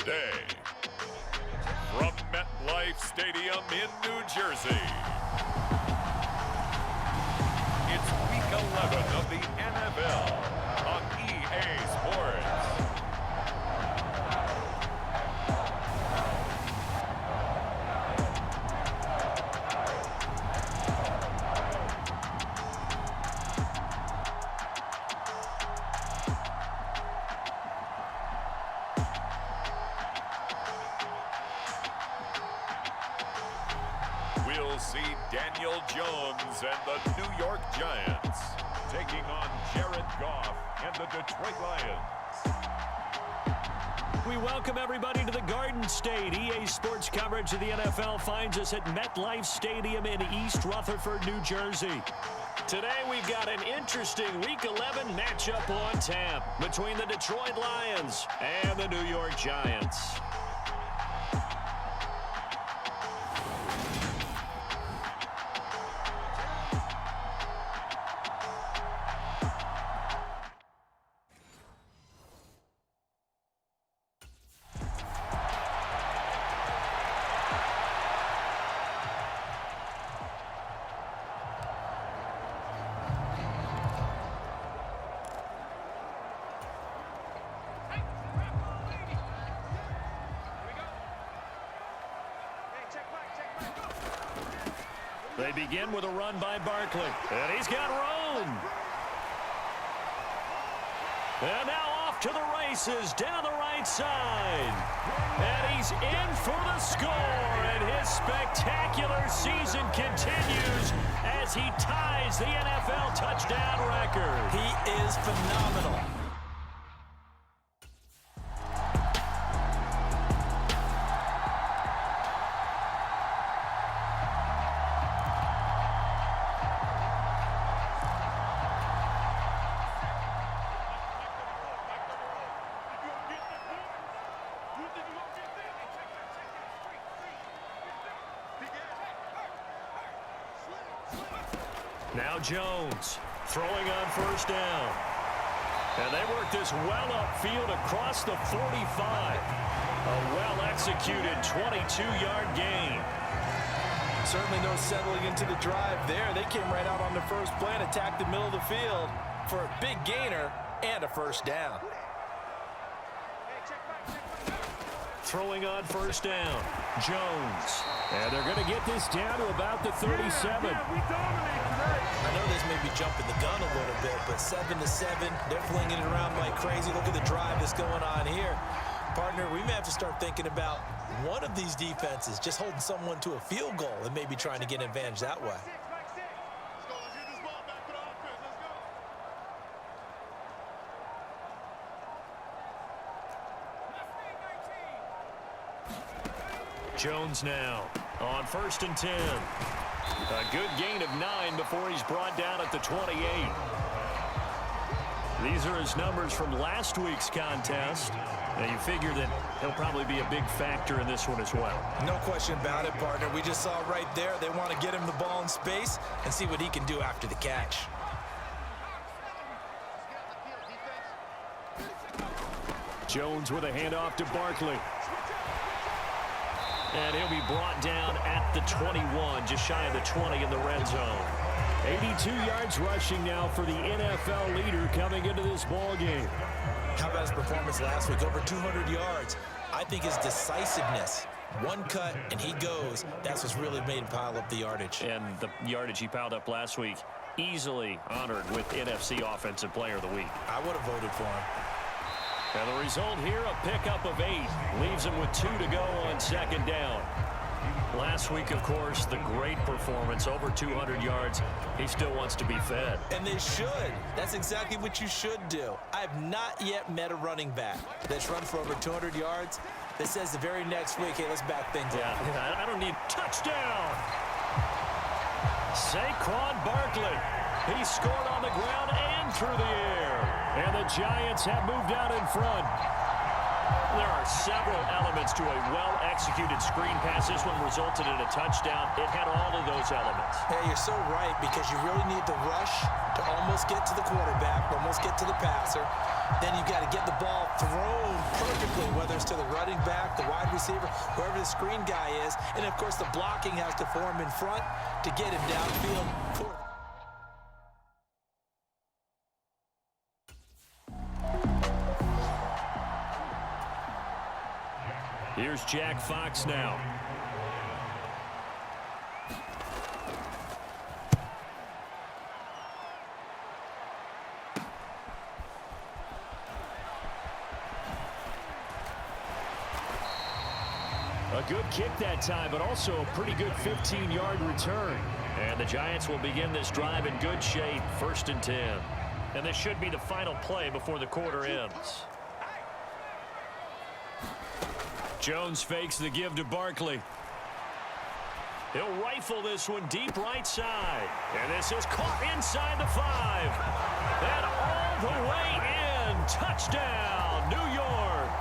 today. From MetLife Stadium in New Jersey, it's Week 11 of the NFL on EA Sports. We'll see Daniel Jones and the New York Giants taking on Jared Goff and the Detroit Lions. We welcome everybody to the Garden State. EA Sports coverage of the NFL finds us at MetLife Stadium in East Rutherford, New Jersey. Today we've got an interesting Week 11 matchup on tap between the Detroit Lions and the New York Giants. They begin with a run by Barkley. And he's got room. And now off to the races down the right side. And he's in for the score. And his spectacular season continues as he ties the NFL touchdown record. He is phenomenal. Now Jones throwing on first down. And they work this well upfield across the 45. A well-executed 22-yard gain. Certainly no settling into the drive there. They came right out on the first play and attacked the middle of the field for a big gainer and a first down. Throwing on first down, Jones. And they're going to get this down to about the 37. I know this may be jumping the gun a little bit, but 7-7, they're flinging it around like crazy. Look at the drive that's going on here. Partner, we may have to start thinking about one of these defenses just holding someone to a field goal and maybe trying to get an advantage that way. Jones now on first and 10. A good gain of 9 before he's brought down at the 28. These are his numbers from last week's contest. Now you figure that he'll probably be a big factor in this one as well. No question about it, partner. We just saw right there they want to get him the ball in space and see what he can do after the catch. Jones with a handoff to Barkley. And he'll be brought down at the 21, just shy of the 20 in the red zone. 82 yards rushing now for the NFL leader coming into this ball game. How about his performance last week? Over 200 yards. I think his decisiveness, one cut and he goes, that's what's really made him pile up the yardage. And the yardage he piled up last week, easily honored with NFC Offensive Player of the Week. I would have voted for him. And the result here, a pickup of 8. Leaves him with 2 to go on second down. Last week, of course, the great performance, over 200 yards. He still wants to be fed. And they should. That's exactly what you should do. I have not yet met a running back that's run for over 200 yards that says the very next week, hey, let's back things up. Yeah, I don't need touchdown. Saquon Barkley. He scored on the ground and through the air. And the Giants have moved out in front. There are several elements to a well-executed screen pass. This one resulted in a touchdown. It had all of those elements. Hey, you're so right, because you really need to rush to almost get to the quarterback, almost get to the passer. Then you've got to get the ball thrown perfectly, whether it's to the running back, the wide receiver, whoever the screen guy is. And, of course, the blocking has to form in front to get him downfield. Here's Jack Fox now. A good kick that time, but also a pretty good 15-yard return. And the Giants will begin this drive in good shape, 1st and 10. And this should be the final play before the quarter ends. Jones fakes the give to Barkley. He'll rifle this one deep right side. And this is caught inside the 5. And all the way in. Touchdown, New York.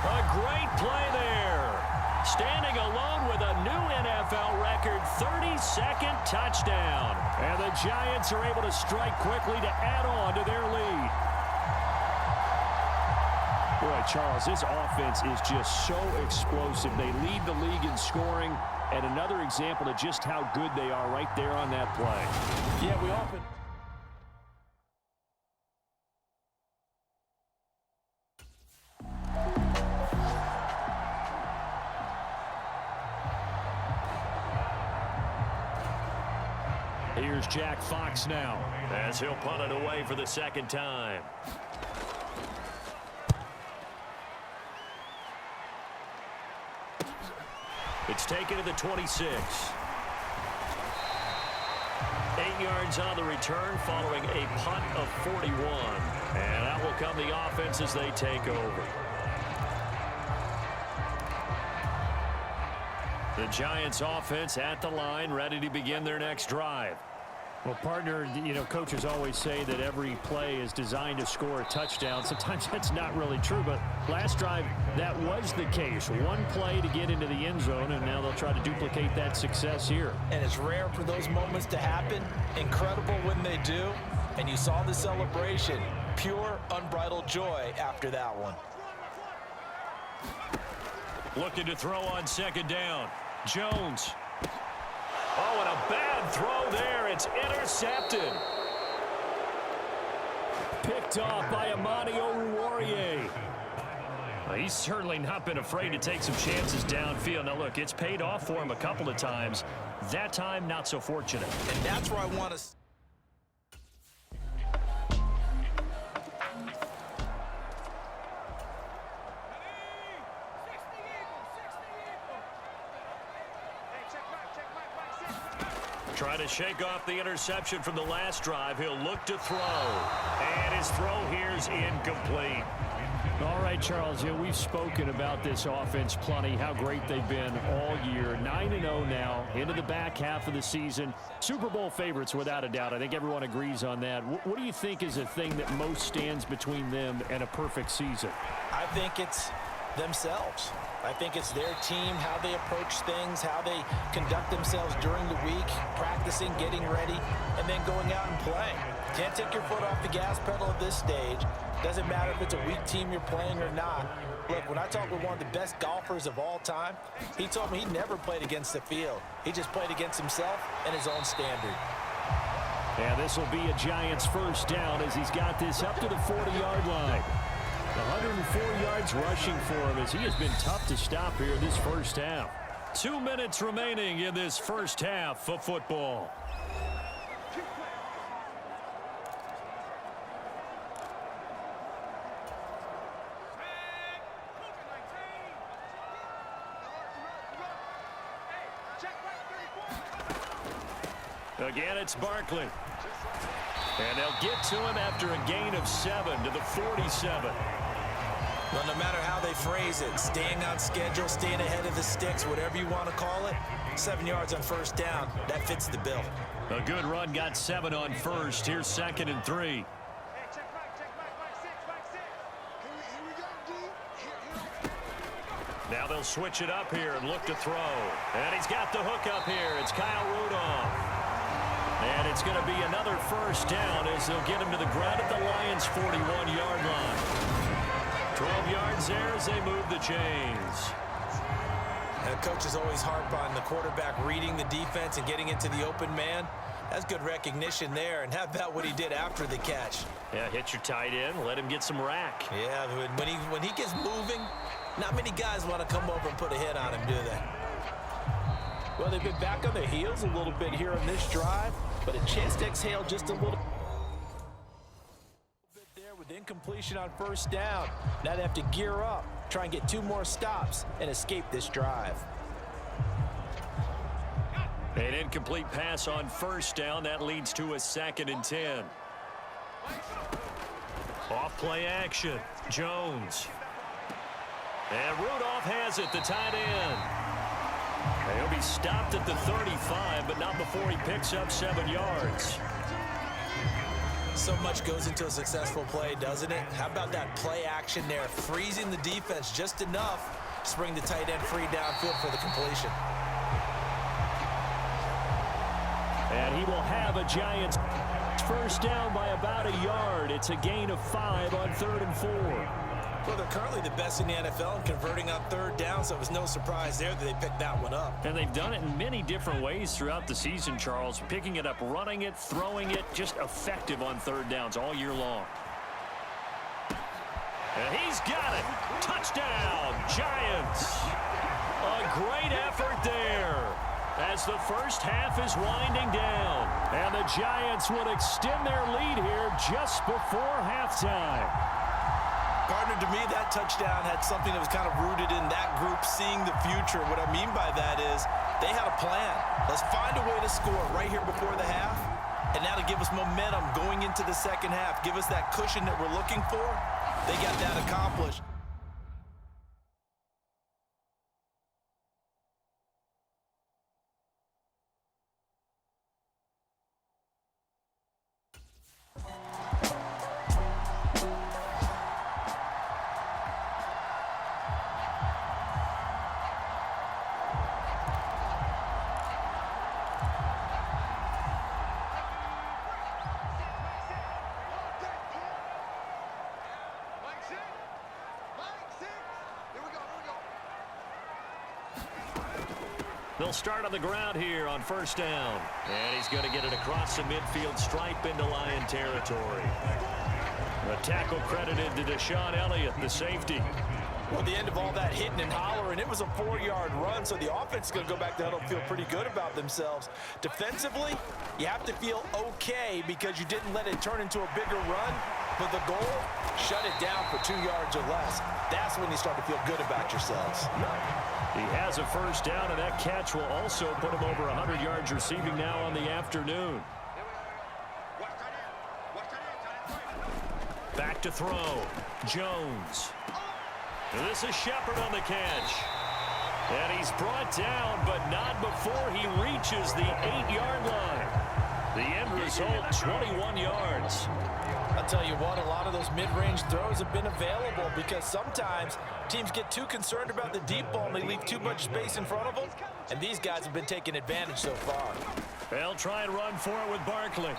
A great play there. Standing alone with a new NFL record 32nd touchdown. And the Giants are able to strike quickly to add on to their lead. Boy, Charles, this offense is just so explosive. They lead the league in scoring, and another example of just how good they are right there on that play. Yeah, we often... Here's Jack Fox now, as he'll punt it away for the 2nd time. It's taken to the 26. 8 yards on the return following a punt of 41. And out will come the offense as they take over. The Giants offense at the line, ready to begin their next drive. Well, partner, you know, coaches always say that every play is designed to score a touchdown. Sometimes that's not really true, but last drive, that was the case. One play to get into the end zone, and now they'll try to duplicate that success here. And it's rare for those moments to happen. Incredible when they do. And you saw the celebration. Pure, unbridled joy after that one. Looking to throw on 2nd down. Jones. Oh, and a bad throw there. It's intercepted. Picked off by Amani Oruwariye. He's certainly not been afraid to take some chances downfield. Now, look, it's paid off for him a couple of times. That time, not so fortunate. And that's where I want to... Trying to shake off the interception from the last drive. He'll look to throw. And his throw here is incomplete. All right, Charles, you know, we've spoken about this offense plenty, how great they've been all year. 9-0 now, into the back half of the season. Super Bowl favorites, without a doubt. I think everyone agrees on that. What do you think is the thing that most stands between them and a perfect season? I think it's themselves. I think it's their team, how they approach things, how they conduct themselves during the week, practicing, getting ready, and then going out and playing. Can't take your foot off the gas pedal at this stage. Doesn't matter if it's a weak team you're playing or not. Look, when I talked with one of the best golfers of all time, he told me he never played against the field. He just played against himself and his own standard. And this will be a Giants 1st down as he's got this up to the 40-yard line. 104 yards rushing for him as he has been tough to stop here this 1st half. 2 minutes remaining in this 1st half of football. Again, it's Barkley. And they'll get to him after a gain of 7 to the 47. Well, no matter how they phrase it, staying on schedule, staying ahead of the sticks, whatever you want to call it, 7 yards on 1st down, that fits the bill. A good run got 7 on 1st. Here's 2nd and 3. Now they'll switch it up here and look to throw. And he's got the hook up here. It's Kyle Rudolph. And it's going to be another first down as they'll get him to the ground at the Lions' 41-yard line. 12 yards there as they move the chains. And coaches always harp on the quarterback reading the defense and getting into the open man. That's good recognition there. And how about what he did after the catch? Yeah, hit your tight end, let him get some rack. Yeah, when he gets moving, not many guys want to come over and put a hit on him, do they? Well, they've been back on their heels a little bit here on this drive, but a chance to exhale just a little bit there with incompletion on first down. Now they have to gear up, try and get 2 more stops, and escape this drive. An incomplete pass on first down. That leads to a 2nd and 10. Off play action. Jones. And Rudolph has it, the tight end. And he'll be stopped at the 35, but not before he picks up 7 yards. So much goes into a successful play, doesn't it? How about that play action there, freezing the defense just enough to bring the tight end free downfield for the completion. And he will have a Giants first down by about a yard. It's a gain of 5 on 3rd and 4. Well, they're currently the best in the NFL in converting on 3rd down, so it was no surprise there that they picked that one up. And they've done it in many different ways throughout the season, Charles. Picking it up, running it, throwing it, just effective on 3rd downs all year long. And he's got it. Touchdown, Giants. A great effort there as the first half is winding down. And the Giants would extend their lead here just before halftime. Partner, to me, that touchdown had something that was kind of rooted in that group seeing the future. What I mean by that is they had a plan. Let's find a way to score right here before the half. And now to give us momentum going into the second half, give us that cushion that we're looking for. They got that accomplished. They'll start on the ground here on first down. And he's going to get it across the midfield stripe into Lion territory. A tackle credited to Deshaun Elliott, the safety. Well, the end of all that hitting and hollering, it was a 4-yard run, so the offense is going to go back to huddle and feel pretty good about themselves. Defensively, you have to feel okay because you didn't let it turn into a bigger run. But the goal, shut it down for 2 yards or less. That's when you start to feel good about yourselves. He has a first down, and that catch will also put him over 100 yards receiving now on the afternoon. Back to throw. Jones. And this is Shepard on the catch. And he's brought down, but not before he reaches the 8-yard line. The end result, 21 yards. I'll tell you what, a lot of those mid-range throws have been available because sometimes teams get too concerned about the deep ball and they leave too much space in front of them, and these guys have been taking advantage so far. They'll try and run for it with Barkley.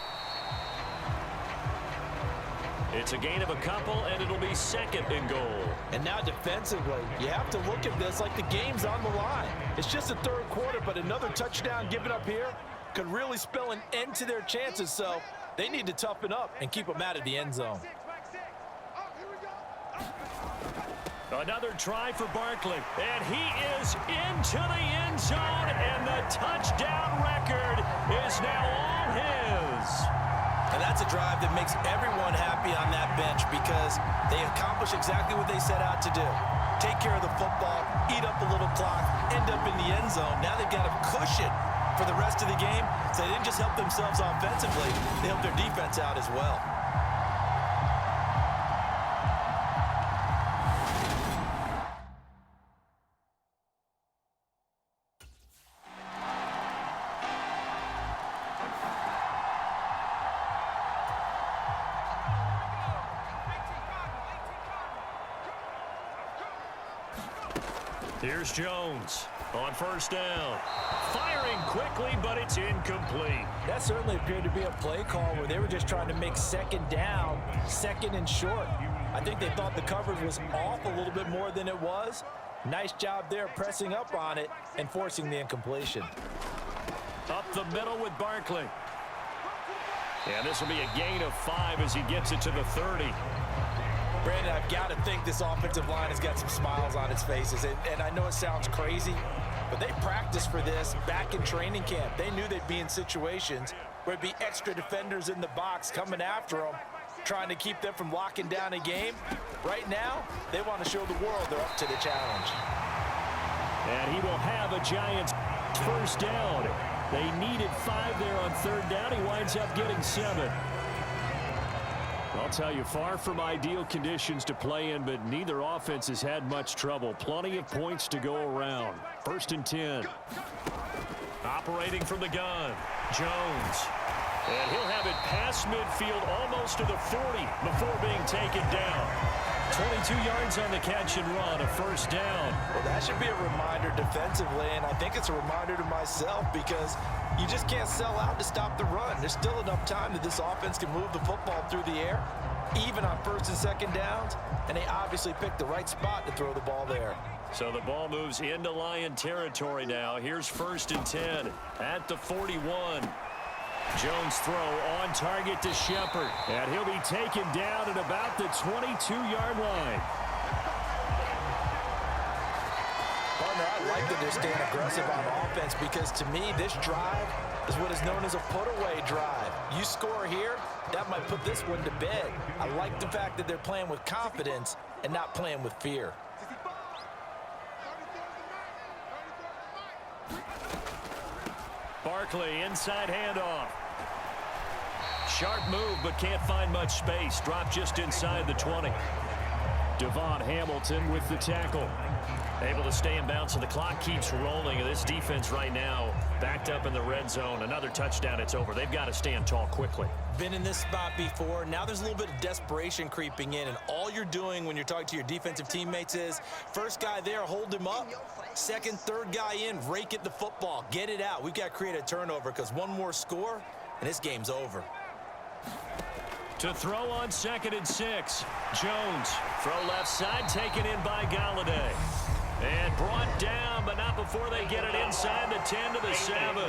It's a gain of a couple, and it'll be 2nd and goal. And now defensively, you have to look at this like the game's on the line. It's just the 3rd quarter, but another touchdown given up here could really spell an end to their chances, so they need to toughen up and keep them out of the end zone. Another try for Barkley, and he is into the end zone, and the touchdown record is now all his. And that's a drive that makes everyone happy on that bench because they accomplish exactly what they set out to do. Take care of the football, eat up a little clock, end up in the end zone. Now they've got a cushion for the rest of the game, so they didn't just help themselves offensively, they helped their defense out as well. Here's Jones on first down. Firing quickly, but it's incomplete. That certainly appeared to be a play call where they were just trying to make second down, second and short. I think they thought the coverage was off a little bit more than it was. Nice job there pressing up on it and forcing the incompletion. Up the middle with Barkley. And this will be a gain of 5 as he gets it to the 30. Brandon, I've got to think this offensive line has got some smiles on its faces. And I know it sounds crazy, but they practiced for this back in training camp. They knew they'd be in situations where there'd be extra defenders in the box coming after them, trying to keep them from locking down a game. Right now, they want to show the world they're up to the challenge. And he will have a Giants first down. They needed 5 there on third down. He winds up getting 7. I'll tell you, far from ideal conditions to play in, but neither offense has had much trouble. Plenty of points to go around. First and 10. Operating from the gun, Jones. And he'll have it past midfield almost to the 40 before being taken down. 22 yards on the catch and run, a first down. Well, that should be a reminder defensively, and I think it's a reminder to myself because you just can't sell out to stop the run. There's still enough time that this offense can move the football through the air, even on first and second downs, and they obviously picked the right spot to throw the ball there. So the ball moves into Lion territory now. Here's first and 10 at the 41. Jones throw on target to Shepard, and he'll be taken down at about the 22-yard line. Partner, I like that they're staying aggressive on offense because to me, this drive is what is known as a put-away drive. You score here, that might put this one to bed. I like the fact that they're playing with confidence and not playing with fear. Barkley, inside handoff. Sharp move, but can't find much space. Dropped just inside the 20. Devon Hamilton with the tackle. Able to stay in bounds, so the clock keeps rolling. And this defense right now backed up in the red zone. Another touchdown, it's over. They've got to stand tall quickly. Been in this spot before. Now there's a little bit of desperation creeping in, and all you're doing when you're talking to your defensive teammates is first guy there, hold him up. Second, third guy in, rake at the football. Get it out. We've got to create a turnover because one more score, and this game's over. To throw on second and 6. Jones, throw left side, taken in by Galladay. And brought down, but not before they get it inside the 10 to the 7.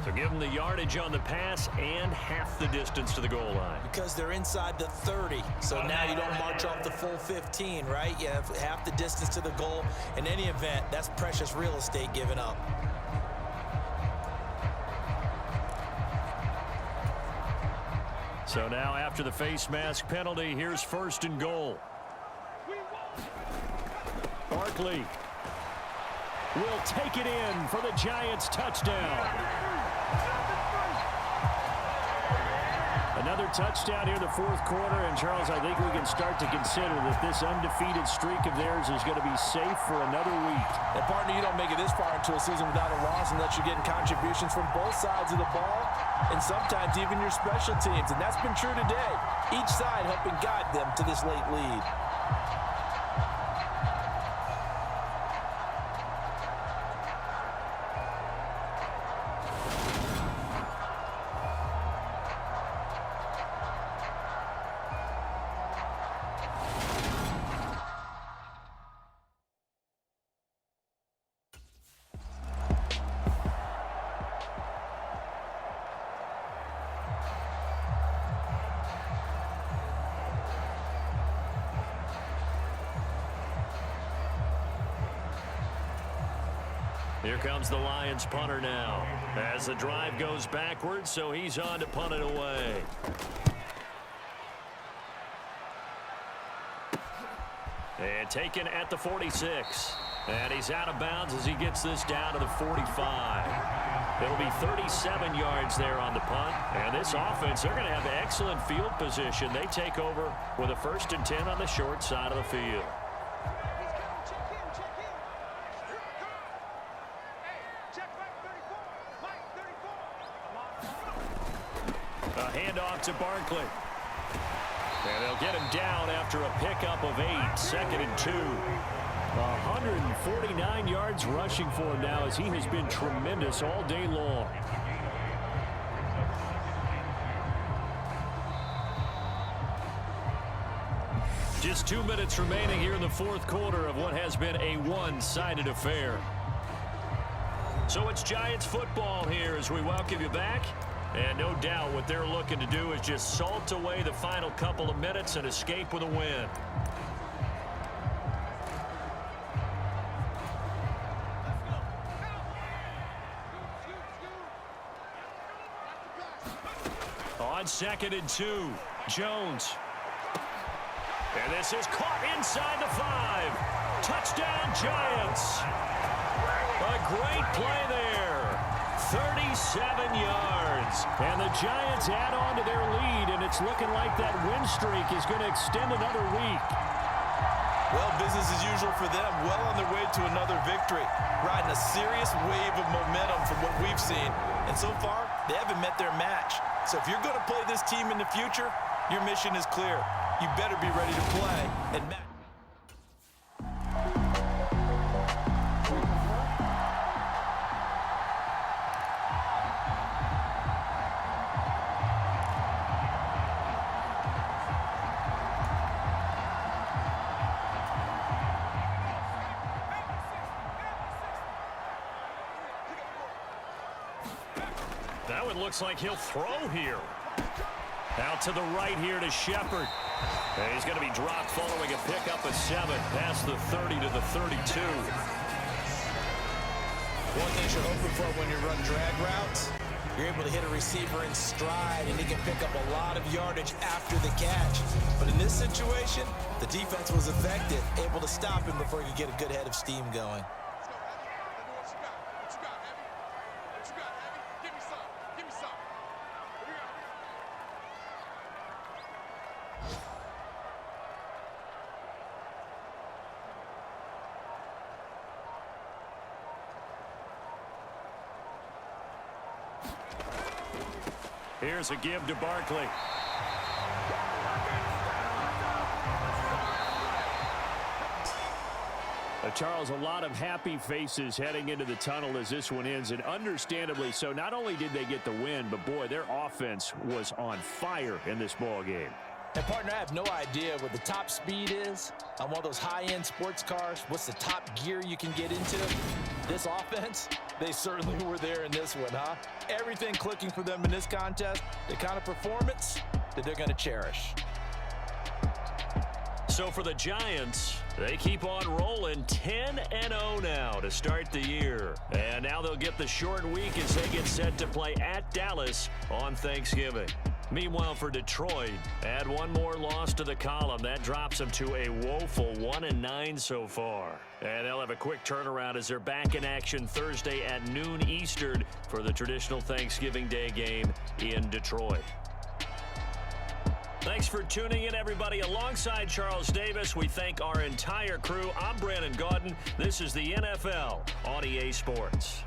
So give them the yardage on the pass and half the distance to the goal line. Because they're inside the 30. So now you don't march off the full 15, right? You have half the distance to the goal. In any event, that's precious real estate given up. So now after the face mask penalty, here's first and goal. Barkley will take it in for the Giants touchdown. Another touchdown here in the fourth quarter, and Charles, I think we can start to consider that this undefeated streak of theirs is going to be safe for another week. And partner, you don't make it this far into a season without a loss unless you're getting contributions from both sides of the ball, and sometimes even your special teams, and that's been true today. Each side helping guide them to this late lead. Here comes the Lions punter now as the drive goes backwards, so he's on to punt it away. And taken at the 46. And he's out of bounds as he gets this down to the 45. It'll be 37 yards there on the punt. And this offense, they're going to have excellent field position. They take over with a first and 10 on the short side of the field. A handoff to Barkley. And they'll get him down after a pickup of 8, 2nd and 2. 149 yards rushing for him now as he has been tremendous all day long. Just 2 minutes remaining here in the fourth quarter of what has been a one-sided affair. So it's Giants football here as we welcome you back. And no doubt what they're looking to do is just salt away the final couple of minutes and escape with a win. On 2nd and 2, Jones. And this is caught inside the 5. Touchdown, Giants. A great play there. 37 yards. And the Giants add on to their lead, and it's looking like that win streak is going to extend another week. Well, business as usual for them. Well on their way to another victory. Riding a serious wave of momentum from what we've seen. And so far, they haven't met their match. So if you're going to play this team in the future, your mission is clear. You better be ready to play and match. That one looks like he'll throw here. Out to the right here to Shepard. And he's going to be dropped following a pickup of 7 past the 30 to the 32. One thing you're hoping for when you run drag routes, you're able to hit a receiver in stride and he can pick up a lot of yardage after the catch. But in this situation, the defense was effective, able to stop him before he could get a good head of steam going. Here's a give to Barkley. Charles, a lot of happy faces heading into the tunnel as this one ends, and understandably so. Not only did they get the win, but boy, their offense was on fire in this ball game. And partner, I have no idea what the top speed is on one of those high-end sports cars. What's the top gear you can get into? This offense, they certainly were there in this one, huh? Everything clicking for them in this contest, the kind of performance that they're going to cherish. So for the Giants, they keep on rolling 10-0 now to start the year. And now they'll get the short week as they get set to play at Dallas on Thanksgiving. Meanwhile, for Detroit, add one more loss to the column. That drops them to a woeful 1-9 so far. And they'll have a quick turnaround as they're back in action Thursday at noon Eastern for the traditional Thanksgiving Day game in Detroit. Thanks for tuning in, everybody. Alongside Charles Davis, we thank our entire crew. I'm Brandon Gaudin. This is the NFL on EA Sports.